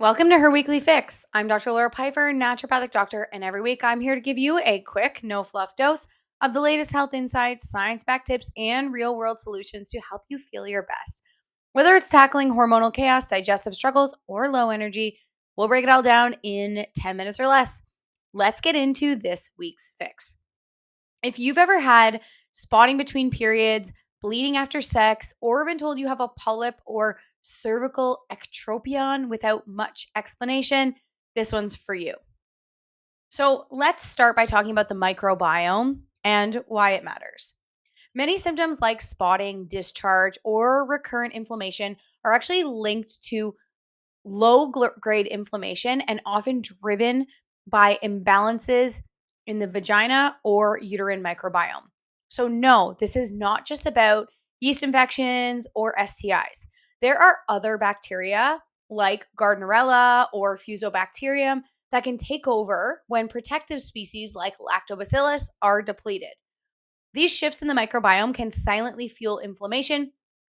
Welcome to Her Weekly Fix. I'm Dr. Laura Pipher, Naturopathic Doctor, and every week I'm here to give you a quick, no fluff dose of the latest health insights, science backed tips, and real world solutions to help you feel your best. Whether it's tackling hormonal chaos, digestive struggles, or low energy, we'll break it all down in 10 minutes or less. Let's get into this week's fix. If you've ever had spotting between periods, bleeding after sex, or been told you have a polyp or cervical ectropion without much explanation, this one's for you. So let's start by talking about the microbiome and why it matters. Many symptoms like spotting, discharge, or recurrent inflammation are actually linked to low grade inflammation and often driven by imbalances in the vagina or uterine microbiome. So, no, this is not just about yeast infections or STIs. There are other bacteria like Gardnerella or Fusobacterium that can take over when protective species like Lactobacillus are depleted. These shifts in the microbiome can silently fuel inflammation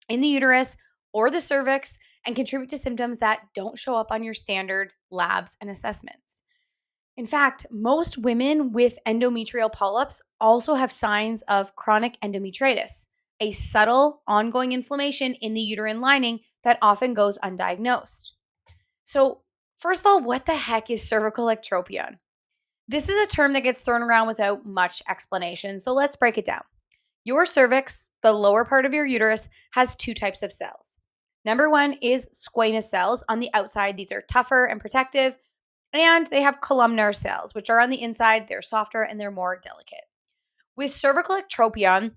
in the uterus or the cervix and contribute to symptoms that don't show up on your standard labs and assessments. In fact, most women with endometrial polyps also have signs of chronic endometritis, a subtle, ongoing inflammation in the uterine lining that often goes undiagnosed. So, first of all, what the heck is cervical ectropion? This is a term that gets thrown around without much explanation, so let's break it down. Your cervix, the lower part of your uterus, has two types of cells. Number one is squamous cells on the outside. These are tougher and protective, and they have columnar cells, which are on the inside. They're softer and they're more delicate. With cervical ectropion,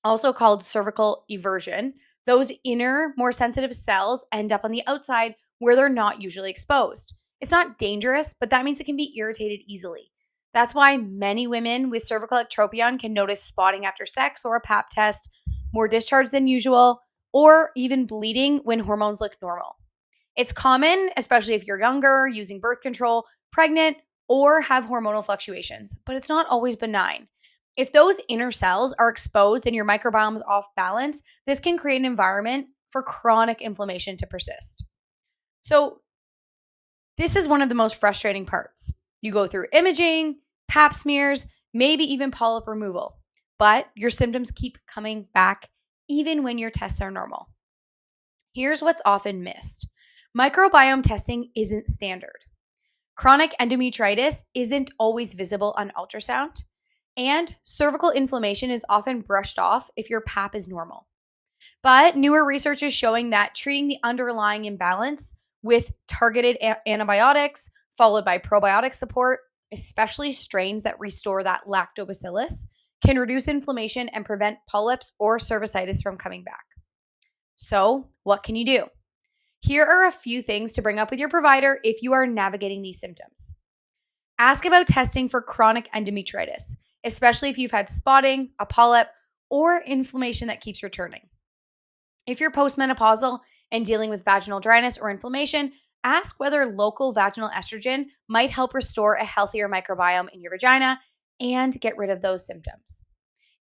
also called cervical eversion, those inner, more sensitive cells end up on the outside where they're not usually exposed. It's not dangerous, but that means it can be irritated easily. That's why many women with cervical ectropion can notice spotting after sex or a pap test, more discharge than usual, or even bleeding when hormones look normal. It's common, especially if you're younger, using birth control, pregnant, or have hormonal fluctuations, but it's not always benign. If those inner cells are exposed and your microbiome is off balance, this can create an environment for chronic inflammation to persist. So, this is one of the most frustrating parts. You go through imaging, pap smears, maybe even polyp removal, but your symptoms keep coming back even when your tests are normal. Here's what's often missed: microbiome testing isn't standard. Chronic endometritis isn't always visible on ultrasound, and cervical inflammation is often brushed off if your pap is normal. But newer research is showing that treating the underlying imbalance with targeted antibiotics followed by probiotic support, especially strains that restore that lactobacillus, can reduce inflammation and prevent polyps or cervicitis from coming back. So, what can you do? Here are a few things to bring up with your provider if you are navigating these symptoms. Ask about testing for chronic endometritis, especially if you've had spotting, a polyp, or inflammation that keeps returning. If you're postmenopausal and dealing with vaginal dryness or inflammation, ask whether local vaginal estrogen might help restore a healthier microbiome in your vagina and get rid of those symptoms.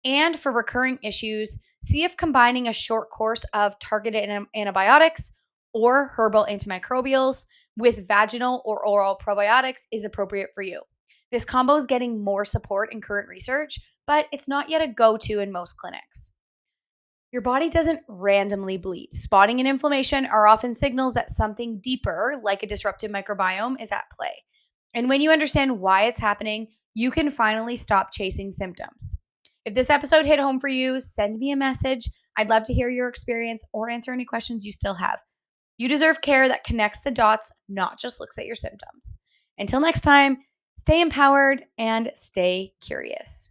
And for recurring issues, see if combining a short course of targeted antibiotics or herbal antimicrobials with vaginal or oral probiotics is appropriate for you. This combo is getting more support in current research, but it's not yet a go-to in most clinics. Your body doesn't randomly bleed. Spotting and inflammation are often signals that something deeper, like a disrupted microbiome, is at play. And when you understand why it's happening, you can finally stop chasing symptoms. If this episode hit home for you, send me a message. I'd love to hear your experience or answer any questions you still have. You deserve care that connects the dots, not just looks at your symptoms. Until next time, stay empowered and stay curious.